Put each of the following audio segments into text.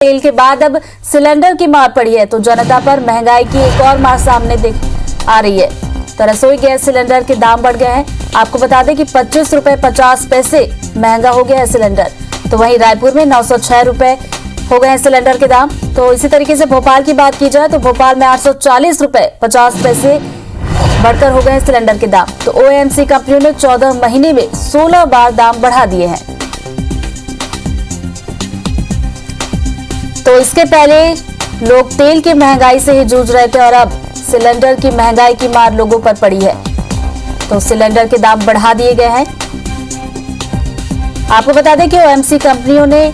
तेल के बाद अब सिलेंडर की मार पड़ी है, तो जनता पर महंगाई की एक और मार सामने आ रही है। तो रसोई गैस सिलेंडर के दाम बढ़ गए हैं। आपको बता दें कि 25 रुपए 50 पैसे महंगा हो गया है सिलेंडर। तो वहीं रायपुर में 906 रुपए हो गए हैं सिलेंडर के दाम। तो इसी तरीके से भोपाल की बात की जाए तो भोपाल में 840 रुपए 50 पैसे बढ़कर हो गए हैं सिलेंडर के दाम। तो ओएमसी कंपनियों ने 14 महीने में 16 बार दाम बढ़ा दिए हैं। तो इसके पहले लोग तेल की महंगाई से ही जूझ रहे थे और अब सिलेंडर की महंगाई की मार लोगों पर पड़ी है। तो सिलेंडर के दाम बढ़ा दिए गए हैं। आपको बता दें कि ओएमसी कंपनियों ने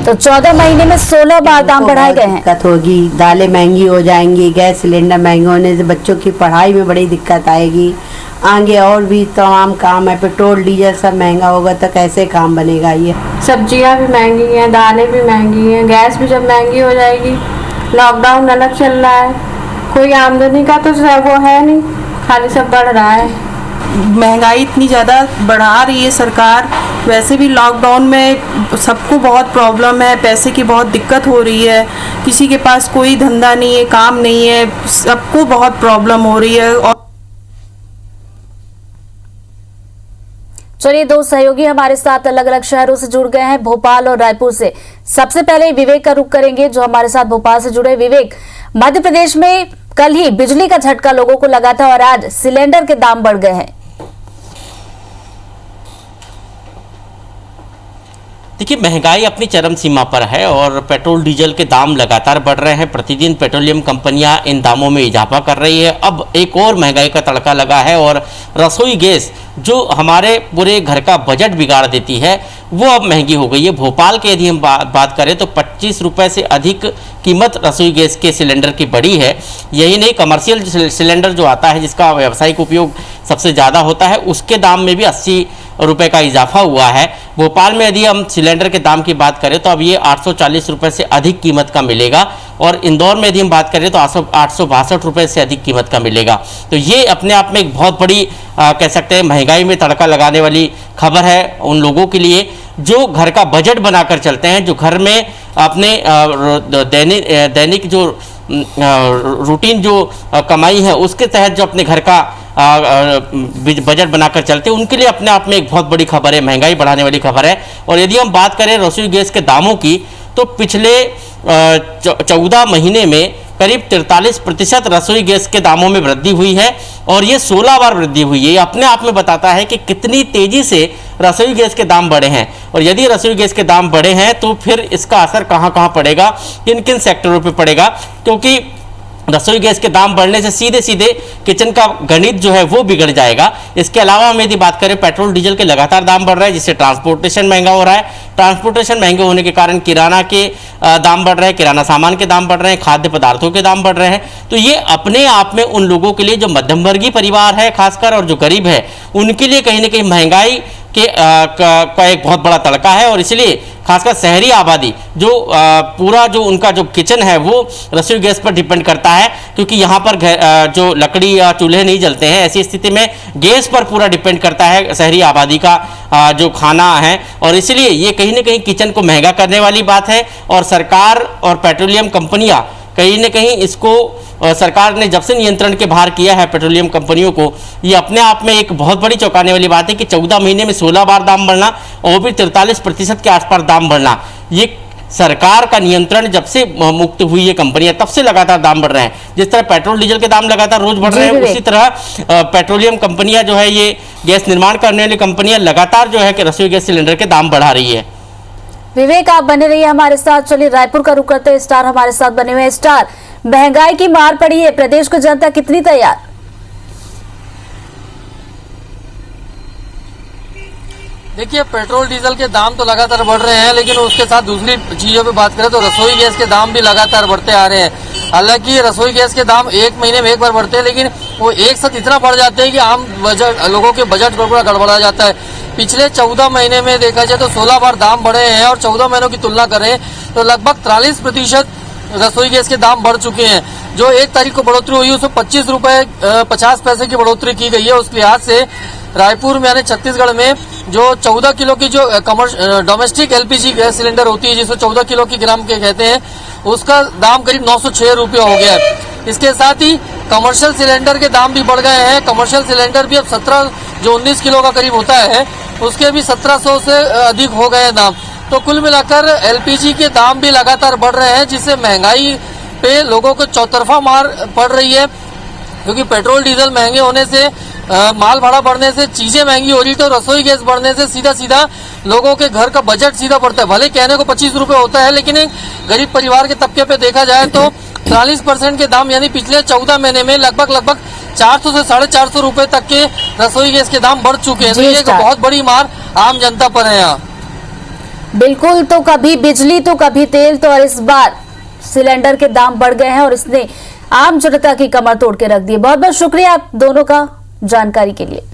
तो 14 महीने में 16 बार दाम बढ़ाए गए हैं। दिक्कत होगी, दालें महंगी हो जाएंगी, गैस सिलेंडर महंगे होने से बच्चों की पढ़ाई में बड़ी दिक्कत आएगी। आगे और भी तमाम काम है, पेट्रोल डीजल सब महंगा होगा तो कैसे काम बनेगा। ये सब्जियां भी महंगी हैं, दालें भी महंगी हैं, गैस भी जब महंगी हो जाएगी। लॉकडाउन अलग चल रहा है, कोई आमदनी का तो वो है नहीं, खाली सब बढ़ रहा है। महंगाई इतनी ज़्यादा बढ़ा रही है सरकार। वैसे भी लॉकडाउन में सबको बहुत प्रॉब्लम है, पैसे की बहुत दिक्कत हो रही है, किसी के पास कोई धंधा नहीं है, काम नहीं है, सबको बहुत प्रॉब्लम हो रही है। और चलिए, दो सहयोगी हमारे साथ अलग अलग शहरों से जुड़ गए हैं, भोपाल और रायपुर से। सबसे पहले विवेक का रुख करेंगे जो हमारे साथ भोपाल से जुड़े। विवेक, मध्य प्रदेश में कल ही बिजली का झटका लोगों को लगा था और आज सिलेंडर के दाम बढ़ गए हैं। देखिए, महंगाई अपनी चरम सीमा पर है और पेट्रोल डीजल के दाम लगातार बढ़ रहे हैं। प्रतिदिन पेट्रोलियम कंपनियां इन दामों में इजाफा कर रही है। अब एक और महंगाई का तड़का लगा है और रसोई गैस जो हमारे पूरे घर का बजट बिगाड़ देती है वो अब महंगी हो गई है। भोपाल के यदि हम बात करें तो 25 रुपये से अधिक कीमत रसोई गैस के सिलेंडर की बढ़ी है। यही नहीं, कमर्शियल सिलेंडर जो आता है जिसका व्यावसायिक उपयोग सबसे ज़्यादा होता है उसके दाम में भी 80 रुपये का इजाफा हुआ है। भोपाल में यदि हम सिलेंडर के दाम की बात करें तो अब ये 840 रुपये से अधिक कीमत का मिलेगा और इंदौर में यदि हम बात करें तो 862 रुपये से अधिक कीमत का मिलेगा। तो ये अपने आप में एक बहुत बड़ी कह सकते हैं महंगाई में तड़का लगाने वाली खबर है उन लोगों के लिए जो घर का बजट बनाकर चलते हैं, जो घर में अपने दैनिक जो रूटीन जो कमाई है उसके तहत जो अपने घर का बजट बनाकर चलते हैं, उनके लिए अपने आप में एक बहुत बड़ी खबर है, महंगाई बढ़ाने वाली खबर है। और यदि हम बात करें रसोई गैस के दामों की तो पिछले 14 महीने में करीब 43% रसोई गैस के दामों में वृद्धि हुई है और ये 16 बार वृद्धि हुई है। ये अपने आप में बताता है कि कितनी तेजी से रसोई गैस के दाम बढ़े हैं। और यदि रसोई गैस के दाम बढ़े हैं तो फिर इसका असर कहाँ कहाँ पड़ेगा, किन किन सेक्टरों पे पड़ेगा, क्योंकि रसोई गैस के दाम बढ़ने से सीधे सीधे किचन का गणित जो है वो बिगड़ जाएगा। इसके अलावा हम यदि बात करें पेट्रोल डीजल के लगातार दाम बढ़ रहे हैं जिससे ट्रांसपोर्टेशन महंगा हो रहा है। ट्रांसपोर्टेशन महंगे होने के कारण किराना के दाम बढ़ रहे हैं, किराना सामान के दाम बढ़ रहे हैं, खाद्य पदार्थों के दाम बढ़ रहे हैं। तो ये अपने आप में उन लोगों के लिए जो मध्यम वर्गीय परिवार है खासकर और जो गरीब है उनके लिए कहीं ना कहीं महंगाई के का एक बहुत बड़ा तड़का है। और इसलिए खासकर शहरी आबादी जो पूरा जो उनका जो किचन है वो रसोई गैस पर डिपेंड करता है, क्योंकि यहाँ पर जो लकड़ी या चूल्हे नहीं जलते हैं, ऐसी स्थिति में गैस पर पूरा डिपेंड करता है शहरी आबादी का जो खाना है। और इसलिए ये कहीं ना कहीं किचन को महंगा करने वाली बात है। और सरकार और पेट्रोलियम कंपनियां कहीं ना कहीं इसको सरकार ने जब से नियंत्रण के बाहर किया है पेट्रोलियम कंपनियों को, ये अपने आप में एक बहुत बड़ी चौंकाने वाली बात है कि 14 महीने में 16 बार दाम बढ़ना और वो भी 43% के आसपास दाम बढ़ना। ये सरकार का नियंत्रण जब से मुक्त हुई है कंपनियां तब से लगातार दाम बढ़ रहे हैं। जिस तरह पेट्रोल डीजल के दाम लगातार रोज बढ़ रहे हैं उसी तरह पेट्रोलियम कंपनियां जो है ये गैस निर्माण करने वाली कंपनियां लगातार जो है कि रसोई गैस सिलेंडर के दाम बढ़ा रही है। विवेक, आप बने रहिए हमारे साथ। चलिए, रायपुर का रुख करते हैं। स्टार हमारे साथ बने हुए हैं। स्टार, महंगाई की मार पड़ी है, प्रदेश की जनता कितनी तैयार? देखिए, पेट्रोल डीजल के दाम तो लगातार बढ़ रहे हैं, लेकिन उसके साथ दूसरी चीजों पे बात करें तो रसोई गैस के दाम भी लगातार बढ़ते आ रहे हैं। हालांकि रसोई गैस के दाम एक महीने में एक बार बढ़ते हैं, लेकिन वो एक साथ इतना बढ़ जाते हैं कि आम लोगों के बजट गड़बड़ा जाता है। पिछले 14 महीने में देखा जाए तो 16 बार दाम बढ़े हैं और 14 महीनों की तुलना करें तो लगभग 43% रसोई गैस के दाम बढ़ चुके हैं। जो 1 तारीख को बढ़ोतरी हुई उसमें 25 रुपए 50 पैसे की बढ़ोतरी की गई है। उस लिहाज से रायपुर में यानी छत्तीसगढ़ में जो 14 किलो की जो डोमेस्टिक एलपीजी गैस सिलेंडर होती है, जिसको 14 किलो की ग्राम के कहते हैं, उसका दाम करीब 906 रुपये हो गया है। इसके साथ ही कमर्शियल सिलेंडर के दाम भी बढ़ गए हैं। कमर्शियल सिलेंडर भी अब 17 जो 19 किलो का करीब होता है उसके भी 1700 से अधिक हो गए हैं दाम। तो कुल मिलाकर एलपीजी के दाम भी लगातार बढ़ रहे हैं, जिससे महंगाई पे लोगों को चौतरफा मार पड़ रही है। क्योंकि पेट्रोल डीजल महंगे होने से, माल भाड़ा बढ़ने से चीजें महंगी हो रही, तो रसोई गैस बढ़ने से सीधा सीधा लोगों के घर का बजट सीधा बढ़ता है। भले कहने को 25 रुपए होता है, लेकिन एक गरीब परिवार के तबके पे देखा जाए तो 40% के दाम यानी पिछले 14 महीने में लगभग 400 से 450 रुपए तक के रसोई गैस के दाम बढ़ चुके हैं। तो ये एक बहुत बड़ी मार आम जनता पर है यहाँ। बिल्कुल, तो कभी बिजली तो कभी तेल, तो और इस बार सिलेंडर के दाम बढ़ गए हैं और इसने आम जनता की कमर तोड़ के रख दी। बहुत बहुत शुक्रिया आप दोनों का जानकारी के लिए।